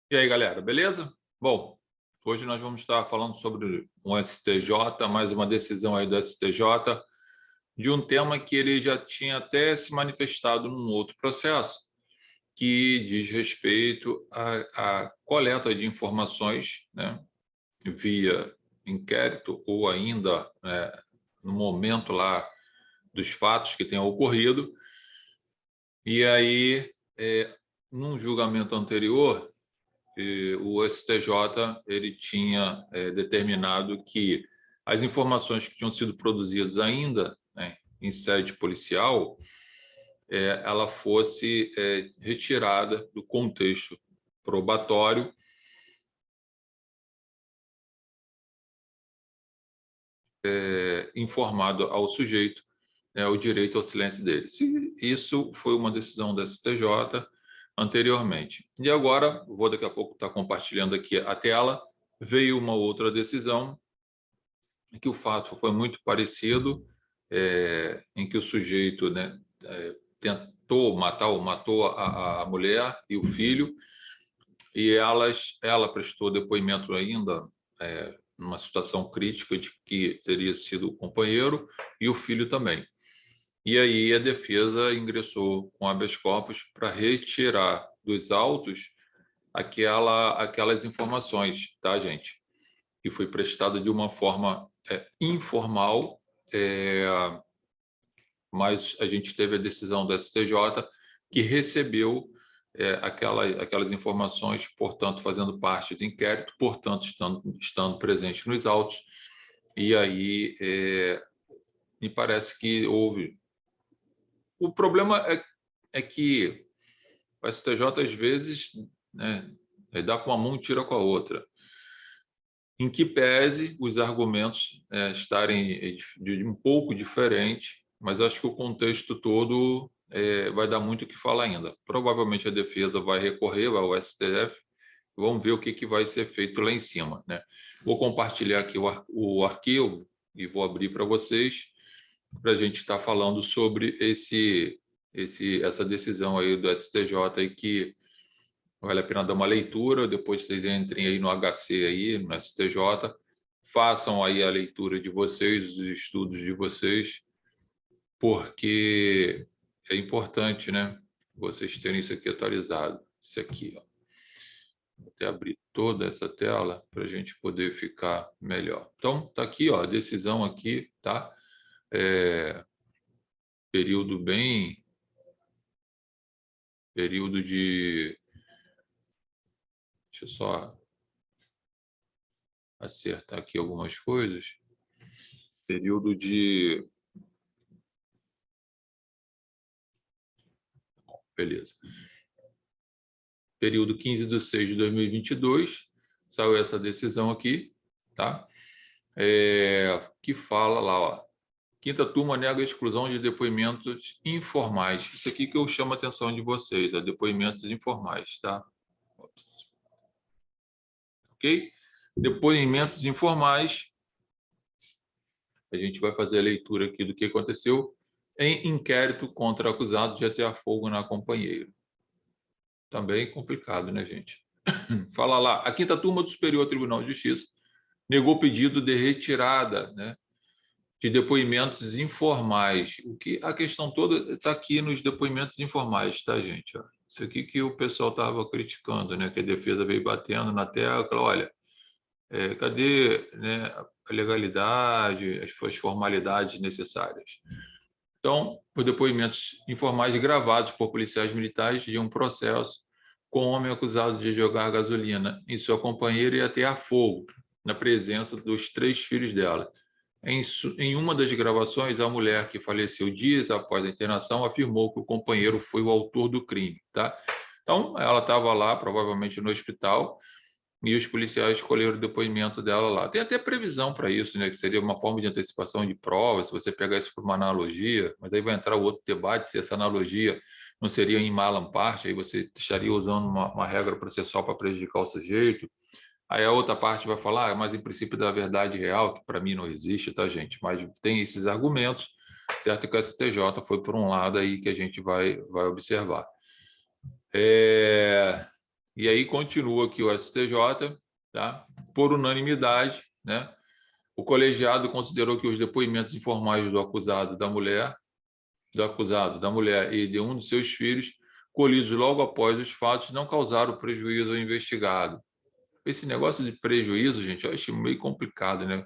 E aí, galera, beleza? Bom, hoje nós vamos estar falando sobre um STJ, mais uma decisão aí do STJ, de um tema que ele já tinha até se manifestado num outro processo, que diz respeito à coleta de informações, né, via inquérito ou ainda no momento lá dos fatos que tenham ocorrido. E aí, num julgamento anterior, o STJ ele tinha determinado que as informações que tinham sido produzidas ainda, né, em sede policial, ela fosse retirada do contexto probatório, informado ao sujeito, né, o direito ao silêncio dele. Isso foi uma decisão do STJ anteriormente. E agora, vou daqui a pouco estar compartilhando aqui a tela, veio uma outra decisão que o fato foi muito parecido, em que o sujeito, né, tentou matar ou matou a mulher e o filho, e ela prestou depoimento ainda numa situação crítica de que teria sido o companheiro e o filho também. E aí a defesa ingressou com habeas corpus para retirar dos autos aquelas informações, tá, gente? Que foi prestada de uma forma informal, mas a gente teve a decisão do STJ que recebeu aquelas informações, portanto, fazendo parte do inquérito, portanto, estando presente nos autos, e aí me parece que houve. O problema é que o STJ, às vezes, né, dá com uma mão e tira com a outra, em que pese os argumentos estarem de um pouco diferente, mas acho que o contexto todo vai dar muito o que falar ainda. Provavelmente a defesa vai recorrer ao STF, vamos ver o que vai ser feito lá em cima, né? Vou compartilhar aqui o arquivo e vou abrir para vocês, para a gente estar falando sobre essa decisão aí do STJ aí, que vale a pena dar uma leitura. Depois vocês entrem aí no HC, aí, no STJ, façam aí a leitura de vocês, os estudos de vocês, porque é importante, né, vocês terem isso aqui atualizado. Isso aqui, ó. Vou até abrir toda essa tela para a gente poder ficar melhor. Então, tá aqui, ó, a decisão aqui, tá? Período bem... Período de... Deixa eu só acertar aqui algumas coisas. Período de... Beleza. Período 15/6/2022, saiu essa decisão aqui, tá? Que fala lá, ó, quinta turma nega a exclusão de depoimentos informais. Isso aqui que eu chamo a atenção de vocês, depoimentos informais, tá? Ops. Ok? Depoimentos informais, a gente vai fazer a leitura aqui do que aconteceu em inquérito contra acusado de atear fogo na companheira. Também complicado, né, gente? Fala lá, a quinta turma do Superior Tribunal de Justiça negou pedido de retirada, né, de depoimentos informais. O que a questão toda está aqui nos depoimentos informais, tá, gente? Ó, isso aqui que o pessoal estava criticando, né, que a defesa veio batendo na tecla, olha, cadê, né, a legalidade, as formalidades necessárias? Então, os depoimentos informais gravados por policiais militares de um processo com homem acusado de jogar gasolina em sua companheira e atear fogo na presença dos 3 filhos dela. Em uma das gravações, a mulher, que faleceu dias após a internação, afirmou que o companheiro foi o autor do crime, tá? Então, ela estava lá, provavelmente no hospital, e os policiais escolheram o depoimento dela lá. Tem até previsão para isso, né? Que seria uma forma de antecipação de provas, se você pegar isso por uma analogia, mas aí vai entrar o outro debate, se essa analogia não seria em malam parte, aí você estaria usando uma regra processual para prejudicar o sujeito. Aí a outra parte vai falar, mas em princípio da verdade real, que para mim não existe, tá, gente? Mas tem esses argumentos, certo que a STJ foi por um lado aí que a gente vai observar. E aí continua aqui o STJ, tá? Por unanimidade, né? O colegiado considerou que os depoimentos informais do acusado da mulher e de um dos seus filhos, colhidos logo após os fatos, não causaram prejuízo ao investigado. Esse negócio de prejuízo, gente, eu acho meio complicado, né?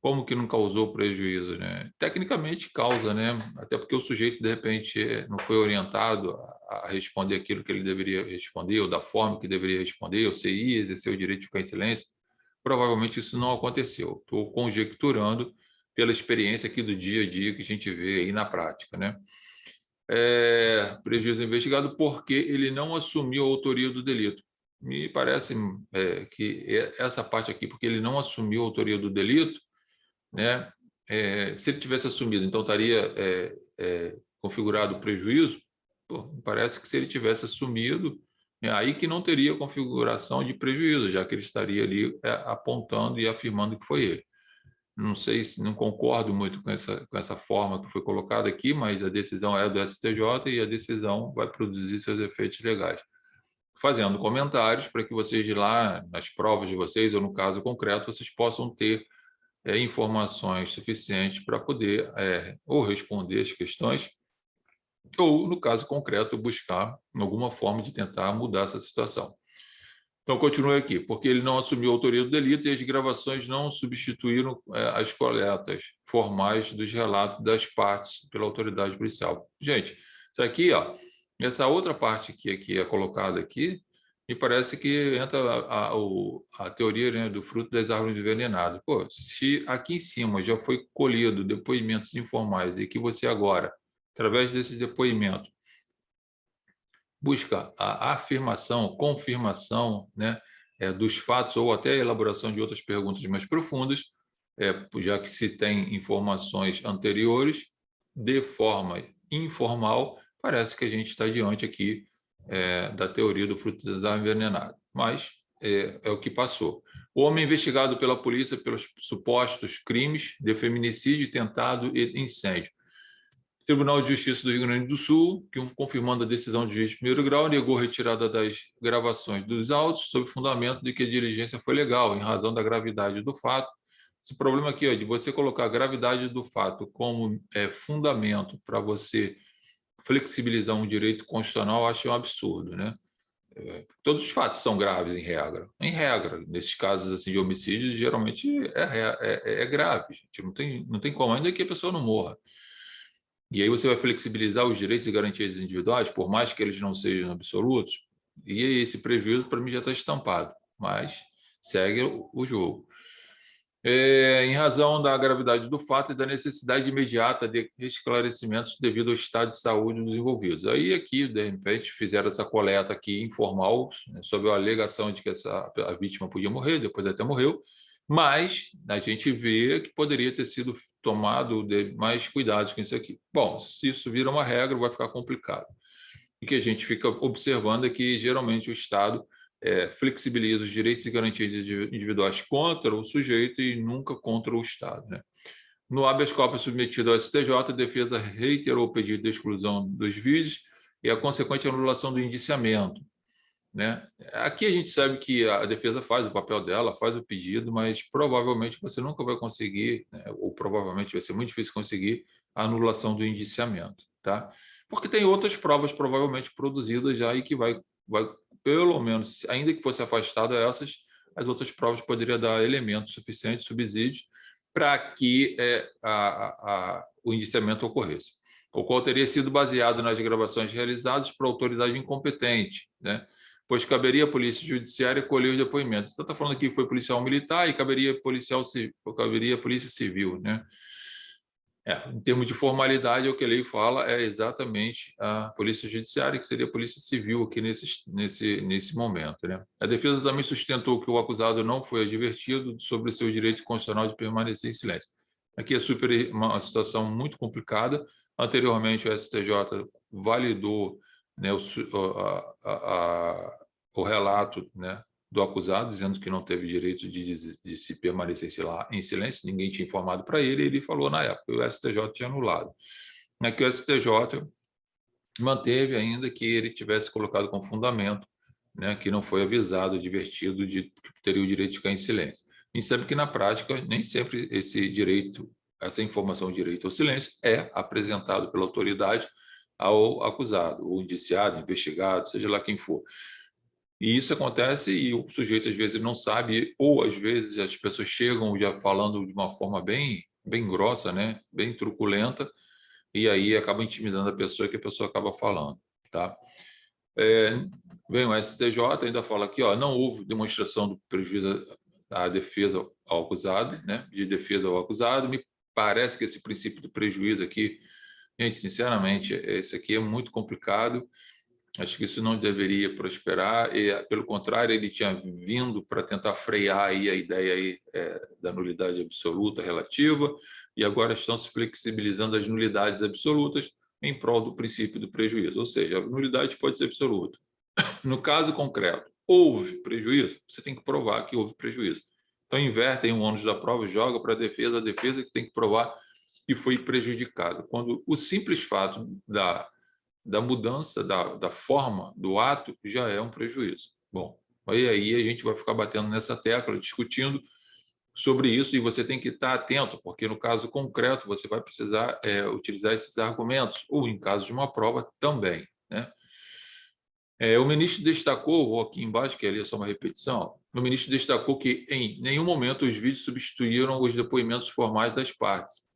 Como que não causou prejuízo, né? Tecnicamente causa, né? Até porque o sujeito, de repente, não foi orientado a responder aquilo que ele deveria responder, ou da forma que deveria responder, ou se ia exercer o direito de ficar em silêncio. Provavelmente isso não aconteceu. Estou conjecturando pela experiência aqui do dia a dia que a gente vê aí na prática, né? Prejuízo investigado porque ele não assumiu a autoria do delito. Me parece que essa parte aqui, porque ele não assumiu a autoria do delito, né? Se ele tivesse assumido, então estaria configurado o prejuízo. Pô, me parece que se ele tivesse assumido, é aí que não teria configuração de prejuízo, já que ele estaria ali apontando e afirmando que foi ele. Não sei se não concordo muito com essa forma que foi colocada aqui, mas a decisão é do STJ e a decisão vai produzir seus efeitos legais. Fazendo comentários para que vocês de lá, nas provas de vocês, ou no caso concreto, vocês possam ter informações suficientes para poder ou responder as questões, ou, no caso concreto, buscar alguma forma de tentar mudar essa situação. Então, continue aqui, porque ele não assumiu a autoria do delito e as gravações não substituíram as coletas formais dos relatos das partes pela autoridade policial. Gente, isso aqui, ó, essa outra parte que aqui é colocada aqui, me parece que entra a teoria, né, do fruto das árvores envenenadas. Pô, se aqui em cima já foi colhido depoimentos informais e que você agora, através desses depoimentos, busca a afirmação, confirmação, né, dos fatos ou até a elaboração de outras perguntas mais profundas, já que se tem informações anteriores, de forma informal, parece que a gente está diante aqui da teoria do fruto das árvores envenenadas. Mas é o que passou. O homem investigado pela polícia pelos supostos crimes de feminicídio, tentado e incêndio. Tribunal de Justiça do Rio Grande do Sul, que, confirmando a decisão de juiz de primeiro grau, negou a retirada das gravações dos autos sob fundamento de que a diligência foi legal, em razão da gravidade do fato. Esse problema aqui, de você colocar a gravidade do fato como fundamento para você flexibilizar um direito constitucional, eu acho um absurdo, né? Todos os fatos são graves em regra. Em regra, nesses casos assim, de homicídio, geralmente é grave. Gente. Não tem como, ainda que a pessoa não morra. E aí você vai flexibilizar os direitos e garantias individuais, por mais que eles não sejam absolutos, e esse prejuízo, para mim, já está estampado, mas segue o jogo. Em razão da gravidade do fato e da necessidade imediata de esclarecimentos devido ao estado de saúde dos envolvidos. Aí aqui, de repente, fizeram essa coleta aqui informal, né, sob a alegação de que a vítima podia morrer, depois até morreu, mas a gente vê que poderia ter sido tomado mais cuidados com isso aqui. Bom, se isso vira uma regra, vai ficar complicado. E que a gente fica observando é que, geralmente, o Estado flexibiliza os direitos e garantias individuais contra o sujeito e nunca contra o Estado. Né? No habeas corpus submetido ao STJ, a defesa reiterou o pedido de exclusão dos vídeos e a consequente anulação do indiciamento. Né? Aqui a gente sabe que a defesa faz o papel dela, faz o pedido, mas provavelmente você nunca vai conseguir, né? Ou provavelmente vai ser muito difícil conseguir a anulação do indiciamento, tá? Porque tem outras provas provavelmente produzidas já e que vai pelo menos, ainda que fosse afastada essas, as outras provas poderiam dar elementos suficientes, subsídios, para que o indiciamento ocorresse. O qual teria sido baseado nas gravações realizadas por autoridade incompetente, né? Pois caberia à Polícia Judiciária colher os depoimentos. Então, está falando aqui que foi policial militar e caberia Polícia Civil, né? Em termos de formalidade, o que a lei fala é exatamente a Polícia Judiciária, que seria a Polícia Civil aqui nesse momento. Né? A defesa também sustentou que o acusado não foi advertido sobre seu direito constitucional de permanecer em silêncio. Aqui é uma situação muito complicada. Anteriormente, o STJ validou, né, o relato, né, do acusado, dizendo que não teve direito de se permanecer em silêncio, ninguém tinha informado para ele, e ele falou na época, o STJ tinha anulado. Aqui o STJ manteve ainda que ele tivesse colocado como fundamento, né, que não foi avisado, advertido de que teria o direito de ficar em silêncio. A gente sabe que, na prática, nem sempre esse direito, essa informação, direito ao silêncio, é apresentado pela autoridade ao acusado, ou indiciado, investigado, seja lá quem for. E isso acontece e o sujeito, às vezes, não sabe, ou, às vezes, as pessoas chegam já falando de uma forma bem grossa, né, bem truculenta, e aí acaba intimidando a pessoa, que a pessoa acaba falando, tá? Bem, o STJ ainda fala aqui, ó, não houve demonstração do prejuízo à defesa ao acusado, né, de defesa ao acusado. Me parece que esse princípio do prejuízo aqui, gente, sinceramente, esse aqui é muito complicado. Acho que isso não deveria prosperar, e, pelo contrário, ele tinha vindo para tentar frear aí a ideia aí, da nulidade absoluta relativa, e agora estão se flexibilizando as nulidades absolutas em prol do princípio do prejuízo, ou seja, a nulidade pode ser absoluta. No caso concreto, houve prejuízo, você tem que provar que houve prejuízo. Então, invertem o ônus da prova, joga para a defesa que tem que provar que foi prejudicado. Quando o simples fato da mudança da forma do ato já é um prejuízo. Bom, aí a gente vai ficar batendo nessa tecla, discutindo sobre isso, e você tem que estar atento, porque no caso concreto você vai precisar utilizar esses argumentos, ou em caso de uma prova também, né? O ministro destacou, vou aqui embaixo, que ali é só uma repetição, o ministro destacou que em nenhum momento os vídeos substituíram os depoimentos formais das partes.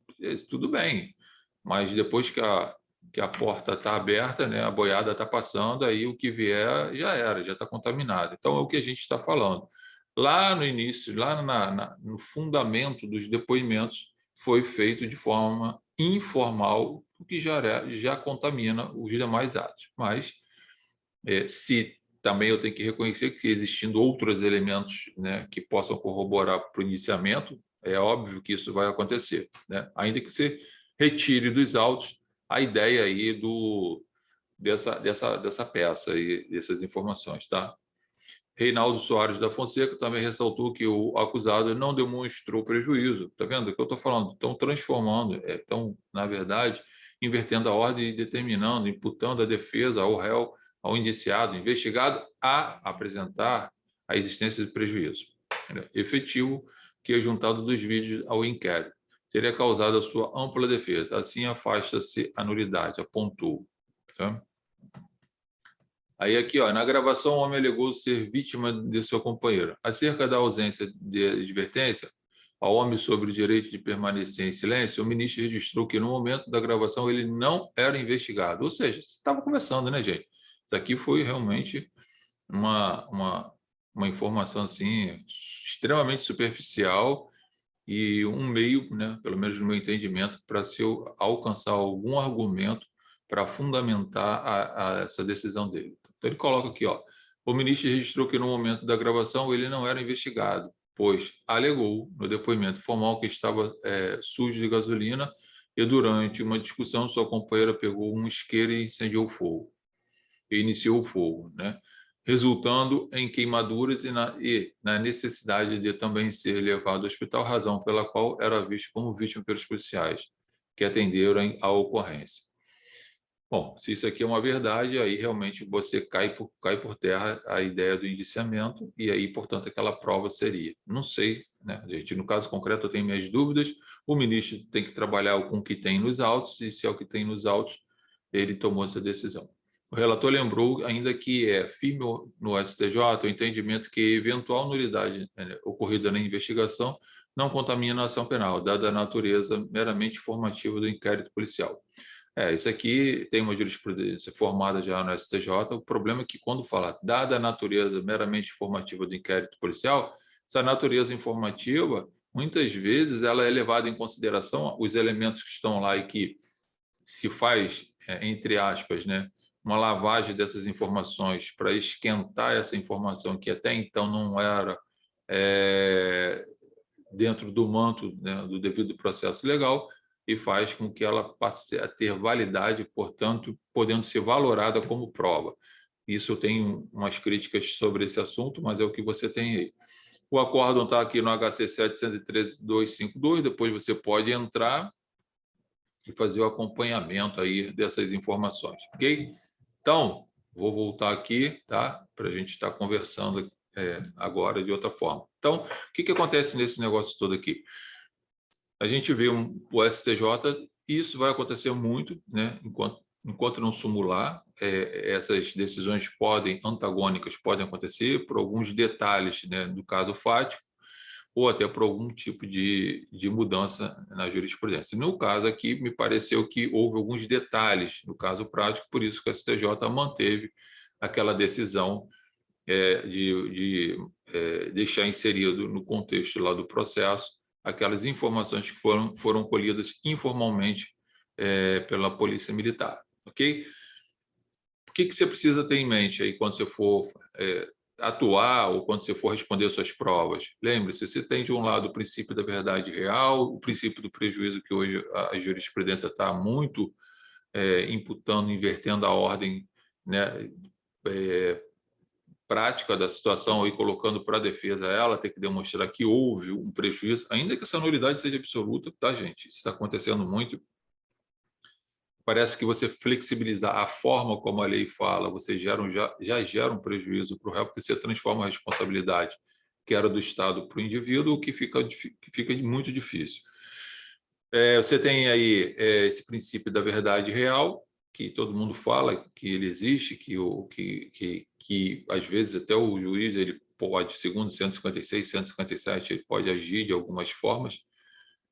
Tudo bem, mas depois que a porta está aberta, né, a boiada está passando, aí o que vier já era, já está contaminado. Então, é o que a gente está falando. Lá no início, lá no fundamento dos depoimentos, foi feito de forma informal, o que já contamina os demais atos. Mas se também eu tenho que reconhecer que, existindo outros elementos, né, que possam corroborar para o indiciamento, é óbvio que isso vai acontecer, né? Ainda que você retire dos autos a ideia aí dessa peça e dessas informações, tá? Reinaldo Soares da Fonseca também ressaltou que o acusado não demonstrou prejuízo. Está vendo o que eu estou falando? Estão transformando, estão, na verdade, invertendo a ordem e determinando, imputando a defesa ao réu, ao indiciado, investigado, a apresentar a existência de prejuízo, né, efetivo, que é juntado dos vídeos ao inquérito. Teria causado a sua ampla defesa. Assim, afasta-se a nulidade, apontou. Tá? Aí aqui, ó, na gravação, o homem alegou ser vítima de sua companheira. Acerca da ausência de advertência ao homem sobre o direito de permanecer em silêncio, o ministro registrou que no momento da gravação ele não era investigado. Ou seja, você estava conversando, né, gente? Isso aqui foi realmente uma informação assim extremamente superficial e um meio, né, pelo menos no meu entendimento, para se alcançar algum argumento para fundamentar essa decisão dele. Então, ele coloca aqui, ó, o ministro registrou que no momento da gravação ele não era investigado, pois alegou no depoimento formal que estava sujo de gasolina e durante uma discussão sua companheira pegou um isqueiro e incendiou o fogo, e iniciou o fogo, né? Resultando em queimaduras e na necessidade de também ser levado ao hospital, razão pela qual era visto como vítima pelos policiais que atenderam à ocorrência. Bom, se isso aqui é uma verdade, aí realmente você cai por terra a ideia do indiciamento e aí, portanto, aquela prova seria. Não sei, né, gente? No caso concreto, eu tenho minhas dúvidas. O ministro tem que trabalhar com o que tem nos autos e, se é o que tem nos autos, ele tomou essa decisão. O relator lembrou ainda que é firme no STJ o entendimento que eventual nulidade, né, ocorrida na investigação não contamina a ação penal, dada a natureza meramente informativa do inquérito policial. Isso aqui tem uma jurisprudência formada já no STJ. O problema é que, quando fala, dada a natureza meramente informativa do inquérito policial, essa natureza informativa, muitas vezes, ela é levada em consideração os elementos que estão lá e que se faz, entre aspas, né, uma lavagem dessas informações para esquentar essa informação que até então não era dentro do manto, né, do devido processo legal, e faz com que ela passe a ter validade, portanto, podendo ser valorada como prova. Isso eu tenho umas críticas sobre esse assunto, mas é o que você tem aí. O acórdão está aqui no HC 713.252, depois você pode entrar e fazer o acompanhamento aí dessas informações, ok? Então, Vou voltar aqui, tá? Para a gente estar conversando agora de outra forma. Então, o que acontece nesse negócio todo aqui? A gente vê o STJ, isso vai acontecer muito, né? Enquanto não sumular, essas decisões antagônicas podem acontecer por alguns detalhes, né, do caso fático, ou até por algum tipo de mudança na jurisprudência. No caso aqui, me pareceu que houve alguns detalhes no caso prático, por isso que o STJ manteve aquela decisão de deixar inserido no contexto lá do processo aquelas informações que foram colhidas informalmente pela Polícia Militar, ok? O que você precisa ter em mente aí quando você for atuar ou quando você for responder suas provas? Lembre-se, você tem de um lado o princípio da verdade real, o princípio do prejuízo, que hoje a jurisprudência está muito imputando, invertendo a ordem, né, prática da situação e colocando para a defesa ela ter que demonstrar que houve um prejuízo, ainda que essa nulidade seja absoluta, tá, gente? Isso está acontecendo muito. Parece que você flexibilizar a forma como a lei fala, você já gera um prejuízo para o réu, porque você transforma a responsabilidade que era do Estado para o indivíduo, o que fica muito difícil. Você tem aí esse princípio da verdade real, que todo mundo fala que ele existe, que às vezes até o juiz ele pode, segundo 156, 157, ele pode agir de algumas formas,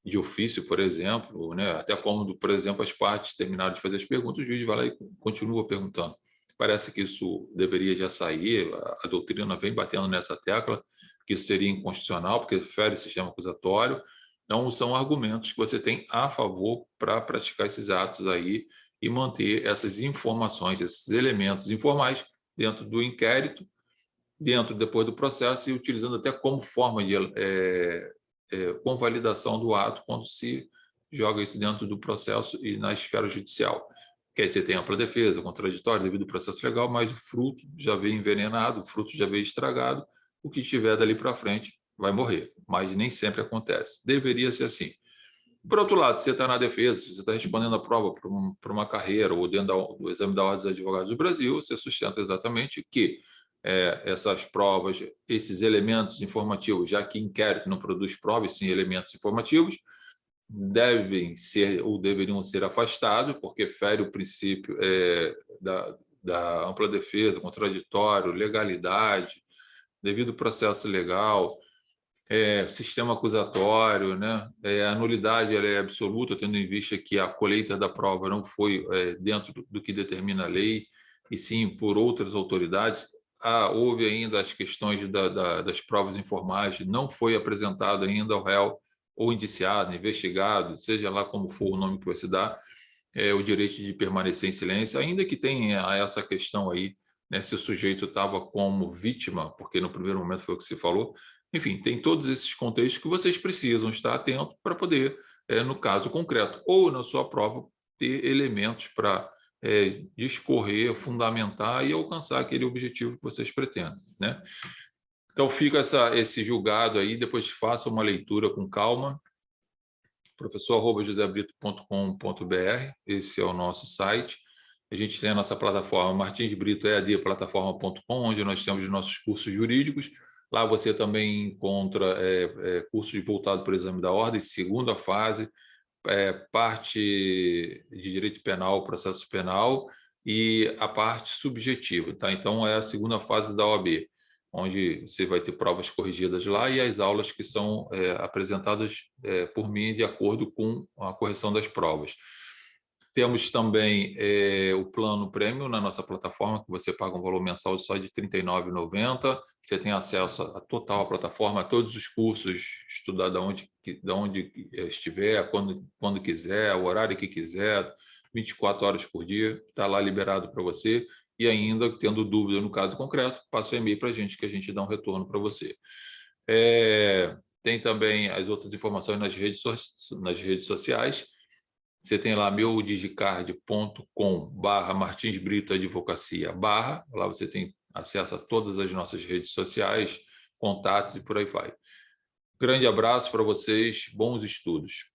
de ofício, por exemplo, né? Até quando, por exemplo, as partes terminaram de fazer as perguntas, o juiz vai lá e continua perguntando. Parece que isso deveria já sair, a doutrina vem batendo nessa tecla, que isso seria inconstitucional, porque fere o sistema acusatório. Então, são argumentos que você tem a favor para praticar esses atos aí e manter essas informações, esses elementos informais dentro do inquérito, depois do processo, e utilizando até como forma de convalidação do ato quando se joga isso dentro do processo e na esfera judicial. Que aí você tem ampla defesa, contraditório, devido ao processo legal, mas o fruto já veio envenenado, o fruto já veio estragado, o que tiver dali para frente vai morrer, mas nem sempre acontece. Deveria ser assim. Por outro lado, se você está na defesa, se você está respondendo a prova para uma carreira ou dentro do exame da Ordem dos Advogados do Brasil, você sustenta exatamente que essas provas, esses elementos informativos, já que inquérito não produz provas, sim elementos informativos, devem ser ou deveriam ser afastados, porque fere o princípio da ampla defesa, contraditório, legalidade, devido ao processo legal, sistema acusatório, né? A nulidade ela é absoluta, tendo em vista que a colheita da prova não foi dentro do que determina a lei, e sim por outras autoridades. Houve ainda as questões das provas informais, não foi apresentado ainda ao réu ou indiciado, investigado, seja lá como for o nome que você dá, o direito de permanecer em silêncio, ainda que tenha essa questão aí, né, se o sujeito estava como vítima, porque no primeiro momento foi o que se falou. Enfim, tem todos esses contextos que vocês precisam estar atentos para poder, no caso concreto, ou na sua prova, ter elementos para discorrer, fundamentar e alcançar aquele objetivo que vocês pretendem, né? Então, fica esse julgado aí, depois faça uma leitura com calma, professor@josebrito.com.br, esse é o nosso site. A gente tem a nossa plataforma Martins Brito EAD plataforma.com, onde nós temos os nossos cursos jurídicos. Lá você também encontra cursos voltados para o exame da ordem, segunda fase, parte de direito penal, processo penal e a parte subjetiva, tá? Então, é a segunda fase da OAB, onde você vai ter provas corrigidas lá e as aulas que são apresentadas por mim de acordo com a correção das provas. Temos também o plano prêmio na nossa plataforma, que você paga um valor mensal só de R$ 39,90. Você tem acesso a total à plataforma, a todos os cursos, estudar de onde estiver, quando quiser, o horário que quiser, 24 horas por dia, está lá liberado para você. E ainda, tendo dúvida no caso concreto, passa o e-mail para a gente, que a gente dá um retorno para você. Tem também as outras informações nas redes sociais. Você tem lá meudigicard.com/Martins Brito Advocacia /, lá você tem acesso a todas as nossas redes sociais, contatos e por aí vai. Grande abraço para vocês, bons estudos.